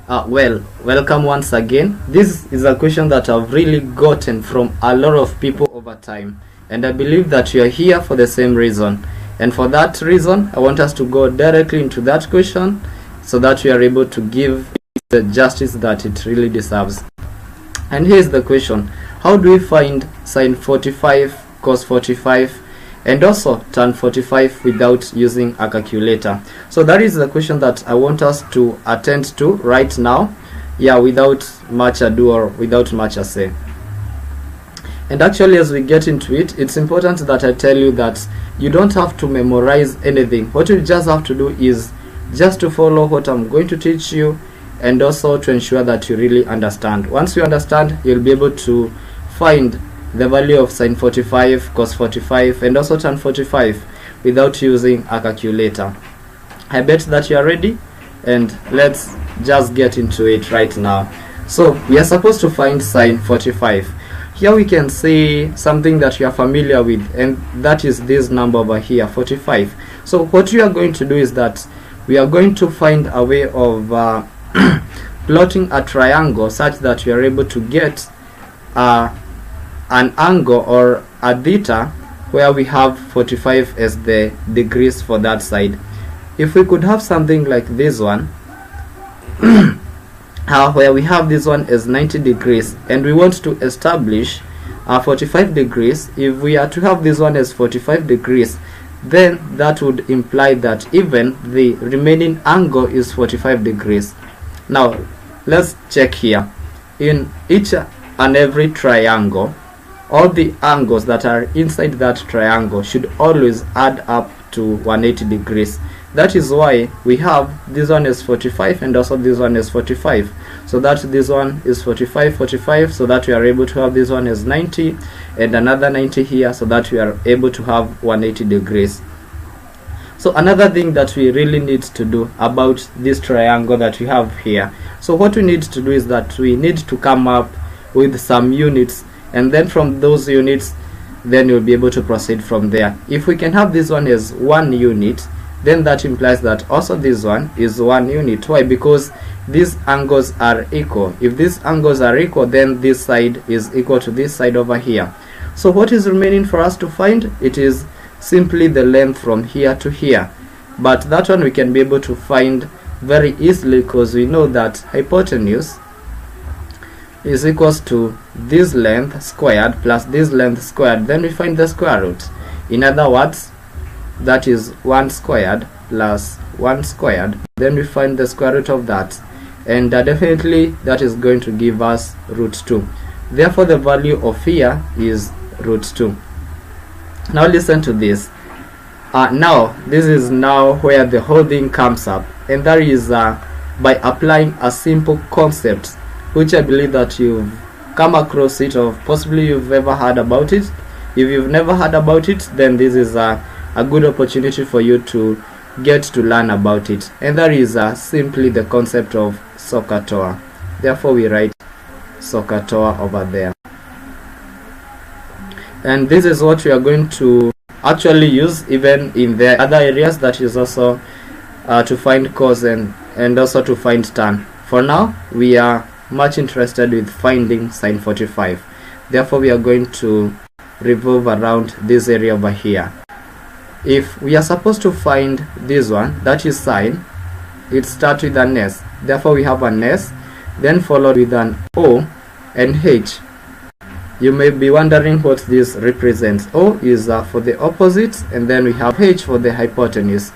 Welcome once again. This is a question that I've really gotten from a lot of people over time, and I believe that you are here for the same reason. And for that reason, I want us to go directly into that question so that we are able to give the justice that it really deserves. And here is the question: how do we find sine 45, cos 45, and also tan 45 without using a calculator? So that is the question that I want us to attend to right now, without much ado or without much ado. And actually, as we get into it, it's important that I tell you that you don't have to memorize anything. What you just have to do is just to follow what I'm going to teach you, and also to ensure that you really understand. Once you understand, you'll be able to find the value of sine 45, cos 45, and also tan 45 without using a calculator. I bet that you are ready, and let's just get into it right now. So we are supposed to find sine 45. Here we can see something that you are familiar with, and that is this number over here, 45. So what we are going to do is that we are going to find a way of plotting a triangle such that we are able to get an angle or a theta where we have 45 as the degrees for that side. If we could have something like this one where we have this one as 90 degrees, and we want to establish 45 degrees. If we are to have this one as 45 degrees, then that would imply that even the remaining angle is 45 degrees. Now let's check here. In each and every triangle, all the angles that are inside that triangle should always add up to 180 degrees. That is why we have this one is 45 and also this one is 45, so that this one is 45 45, so that we are able to have this one as 90 and another 90 here, so that we are able to have 180 degrees. So another thing that we really need to do about this triangle that we have here, so what we need to do is that we need to come up with some units, and then from those units then you'll be able to proceed from there. If we can have this one as 1 unit, then that implies that also this one is 1 unit. Why? Because these angles are equal. If these angles are equal, then this side is equal to this side over here. So what is remaining for us to find? It is simply the length from here to here, but that one we can be able to find very easily, because we know that hypotenuse is equals to this length squared plus this length squared. Then we find the square root. In other words, that is 1 squared plus 1 squared. Then we find the square root of that, and definitely that is going to give us root 2. Therefore the value of here is root 2. Now listen to this. Now this is now where the whole thing comes up, and that is by applying a simple concept which I believe that you've come across it, or possibly you've ever heard about it. If you've never heard about it, then this is a good opportunity for you to get to learn about it, and that is simply the concept of SOH CAH TOA. Therefore we write SOH CAH TOA over there, and this is what we are going to actually use even in the other areas, that is also to find cos and also to find tan. For now we are much interested with finding sine 45. Therefore we are going to revolve around this area over here. If we are supposed to find this one, that is sine, it starts with an S. Therefore we have an S, then followed with an O and H. You may be wondering what this represents. O is for the opposite, and then we have H for the hypotenuse.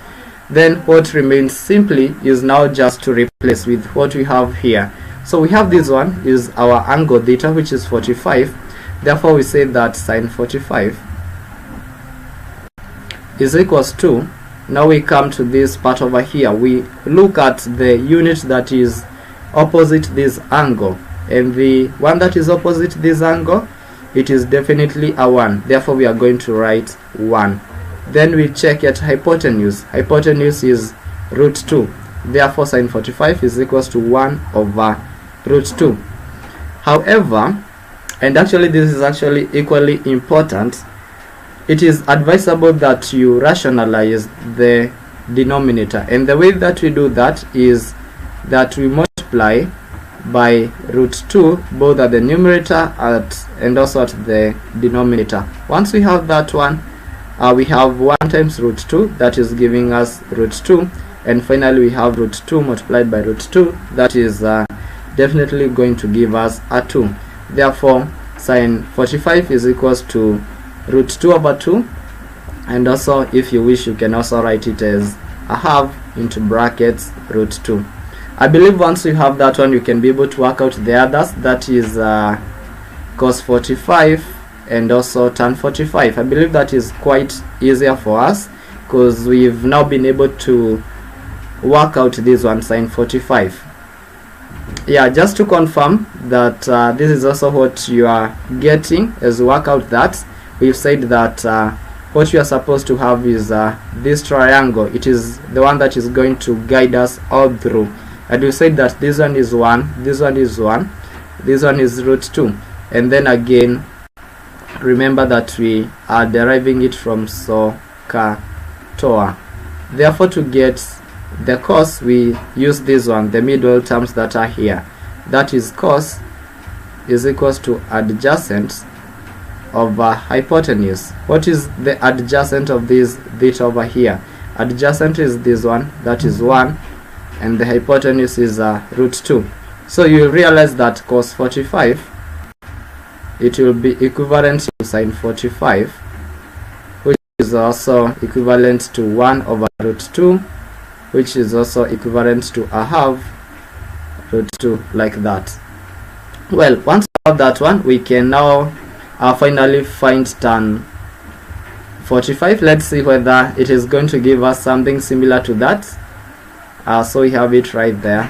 Then what remains simply is now just to replace with what we have here. So we have this one is our angle theta, which is 45. Therefore we say that sine 45 is equals to, now we come to this part over here, we look at the unit that is opposite this angle, and the one that is opposite this angle, it is definitely a 1. Therefore we are going to write 1. Then we check at hypotenuse. Hypotenuse is root 2. Therefore sine 45 is equals to 1 over root 2. However, and actually this is actually equally important, it is advisable that you rationalize the denominator, and the way that we do that is that we multiply multiply by root 2 both at the numerator and also at the denominator. Once we have that one, we have 1 times root 2, that is giving us root 2, and finally we have root 2 multiplied by root 2, that is definitely going to give us a 2. Therefore sine 45 is equals to root 2 over 2, and also if you wish you can also write it as a half into brackets root 2. I believe once you have that one, you can be able to work out the others, that is cos 45 and also tan 45. I believe that is quite easier for us because we've now been able to work out this one, sine 45. Yeah, just to confirm that this is also what you are getting as you work out that, we've said that what you are supposed to have is this triangle. It is the one that is going to guide us all through. And we said that this one is 1, this one is 1, this one is root 2. And then again, remember that we are deriving it from SOH CAH TOA. Therefore, to get the cos, we use this one, the middle terms that are here. That is cos is equals to adjacent of hypotenuse. What is the adjacent of this bit over here? Adjacent is this one, that is 1, and the hypotenuse is root 2. So you realize that cos 45, it will be equivalent to sine 45, which is also equivalent to 1 over root 2, which is also equivalent to a half root 2, like that. Well, once we have that one, we can now finally find tan 45. Let's see whether it is going to give us something similar to that. So we have it right there.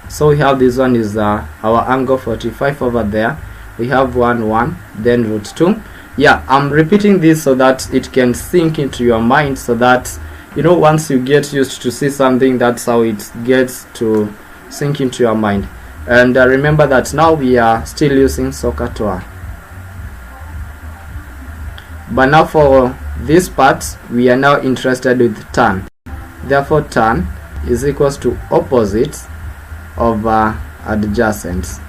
So we have this one is our angle 45 over there. We have 1 1, then root 2. Yeah, I'm repeating this so that it can sink into your mind, so that you know, once you get used to see something, that's how it gets to sink into your mind. And remember that now we are still using SOH CAH TOA. But now for this part, we are now interested with tan. Therefore tan is equals to opposite of adjacent.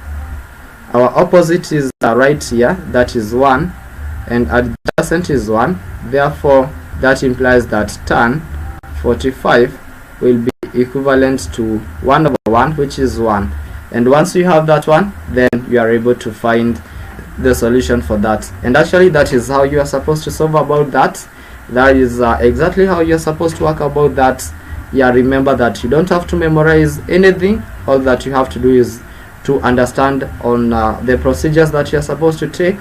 Our opposite is right here, that is 1, and adjacent is 1. Therefore that implies that tan 45 will be equivalent to 1 over 1, which is 1. And once you have that one, then you are able to find the solution for that. And actually that is how you are supposed to solve about that. That is exactly how you are supposed to work about that. Yeah, remember that you don't have to memorize anything. All that you have to do is to understand on the procedures that you are supposed to take,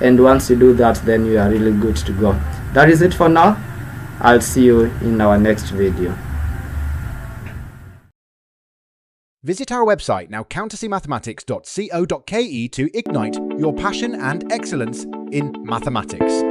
and once you do that, then you are really good to go. That is it for now. I'll see you in our next video. Visit our website now, counterseemathematics.co.ke, to ignite your passion and excellence in mathematics.